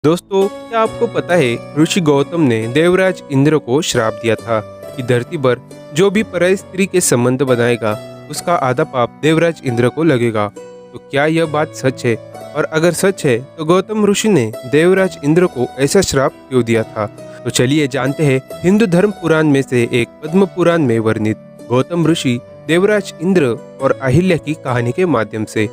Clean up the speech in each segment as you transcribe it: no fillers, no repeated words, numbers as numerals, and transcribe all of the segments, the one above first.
दोस्तों, क्या आपको पता है ऋषि गौतम ने देवराज इंद्र को श्राप दिया था कि धरती पर जो भी पराई स्त्री के संबंध बनाएगा उसका आधा पाप देवराज इंद्र को लगेगा। तो क्या यह बात सच है? और अगर सच है तो गौतम ऋषि ने देवराज इंद्र को ऐसा श्राप क्यों दिया था? तो चलिए जानते हैं हिंदू धर्म पुराण में से एक पद्म पुराण में वर्णित गौतम ऋषि देवराज इंद्र और अहिल्या की कहानी के माध्यम से।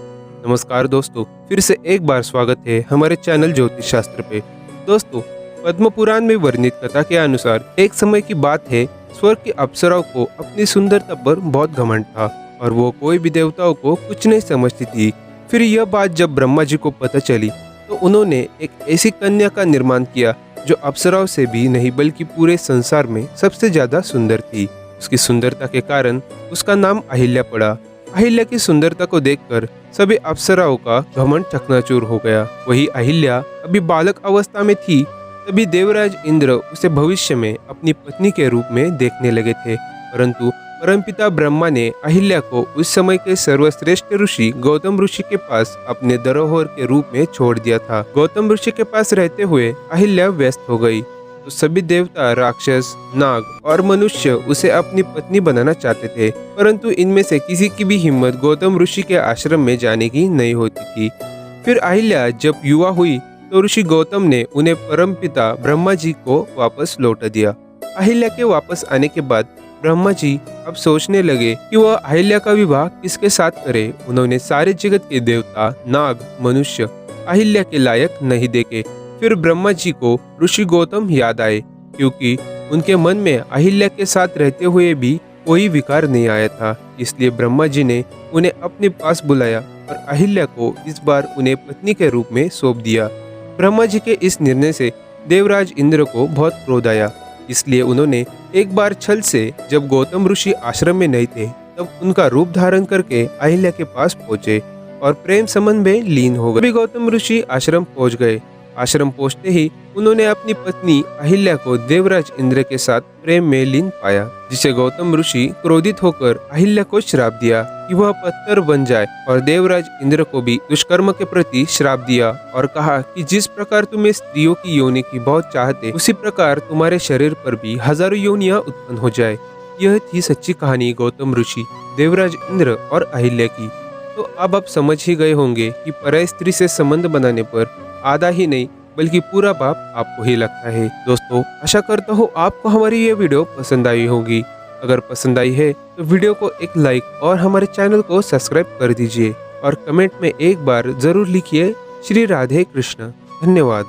नमस्कार दोस्तों, फिर से एक बार स्वागत है हमारे चैनल ज्योतिष शास्त्र पे। दोस्तों, पद्म पुराण में वर्णित कथा के अनुसार एक समय की बात है, स्वर्ग की अप्सराओं को अपनी सुंदरता पर बहुत घमंड था और वो कोई भी देवताओं को कुछ नहीं समझती थी। फिर यह बात जब ब्रह्मा जी को पता चली तो उन्होंने एक ऐसी कन्या का निर्माण किया जो अप्सराओं से भी नहीं बल्कि पूरे संसार में सबसे ज्यादा सुंदर थी। उसकी सुंदरता के कारण उसका नाम अहिल्या पड़ा। अहिल्या की सुंदरता को देखकर सभी अप्सराओं का घमंड चकनाचूर हो गया। वही अहिल्या अभी बालक अवस्था में थी तभी देवराज इंद्र उसे भविष्य में अपनी पत्नी के रूप में देखने लगे थे। परंतु परमपिता ब्रह्मा ने अहिल्या को उस समय के सर्वश्रेष्ठ ऋषि गौतम ऋषि के पास अपने धरोहर के रूप में छोड़ दिया था। गौतम ऋषि के पास रहते हुए अहिल्या व्यस्त हो गई तो सभी देवता, राक्षस, नाग और मनुष्य उसे अपनी पत्नी बनाना चाहते थे, परंतु इनमें से किसी की भी हिम्मत गौतम ऋषि के आश्रम में जाने की नहीं होती थी। फिर अहिल्या जब युवा हुई तो ऋषि गौतम ने उन्हें परमपिता ब्रह्मा जी को वापस लौटा दिया। अहिल्या के वापस आने के बाद ब्रह्मा जी अब सोचने लगे कि वह अहिल्या का विवाह किसके साथ करे। उन्होंने सारे जगत के देवता, नाग, मनुष्य अहिल्या के लायक नहीं देखे। फिर ब्रह्मा जी को ऋषि गौतम याद आए, क्योंकि उनके मन में अहिल्या के साथ रहते हुए भी कोई विकार नहीं आया था। इसलिए ब्रह्मा जी ने उन्हें अपने पास बुलाया और अहिल्या को इस बार उन्हें पत्नी के रूप में सौंप दिया। ब्रह्मा जी के इस निर्णय से देवराज इंद्र को बहुत क्रोध आया। इसलिए उन्होंने एक बार छल से, जब गौतम ऋषि आश्रम में नहीं थे, तब उनका रूप धारण करके अहिल्या के पास पहुंचे और प्रेम संबंध में लीन हो गए। गौतम ऋषि आश्रम पहुंच गए। आश्रम पहुंचते ही उन्होंने अपनी पत्नी अहिल्या को देवराज इंद्र के साथ प्रेम में लीन पाया, जिसे गौतम ऋषि क्रोधित होकर अहिल्या को श्राप दिया कि वह पत्थर बन जाए और देवराज इंद्र को भी दुष्कर्म के प्रति श्राप दिया और कहा कि जिस प्रकार तुम्हें स्त्रियों की योनि की बहुत चाहते, उसी प्रकार तुम्हारे शरीर पर भी हजारों योनियां उत्पन्न हो जाए। यह थी सच्ची कहानी गौतम ऋषि, देवराज इंद्र और अहिल्या की। तो अब आप समझ ही गए होंगे कि पराई स्त्री से संबंध बनाने पर आधा ही नहीं बल्कि पूरा पाप आपको ही लगता है। दोस्तों, आशा करता हूँ आपको हमारी ये वीडियो पसंद आई होगी। अगर पसंद आई है तो वीडियो को एक लाइक और हमारे चैनल को सब्सक्राइब कर दीजिए और कमेंट में एक बार जरूर लिखिए श्री राधे कृष्ण। धन्यवाद।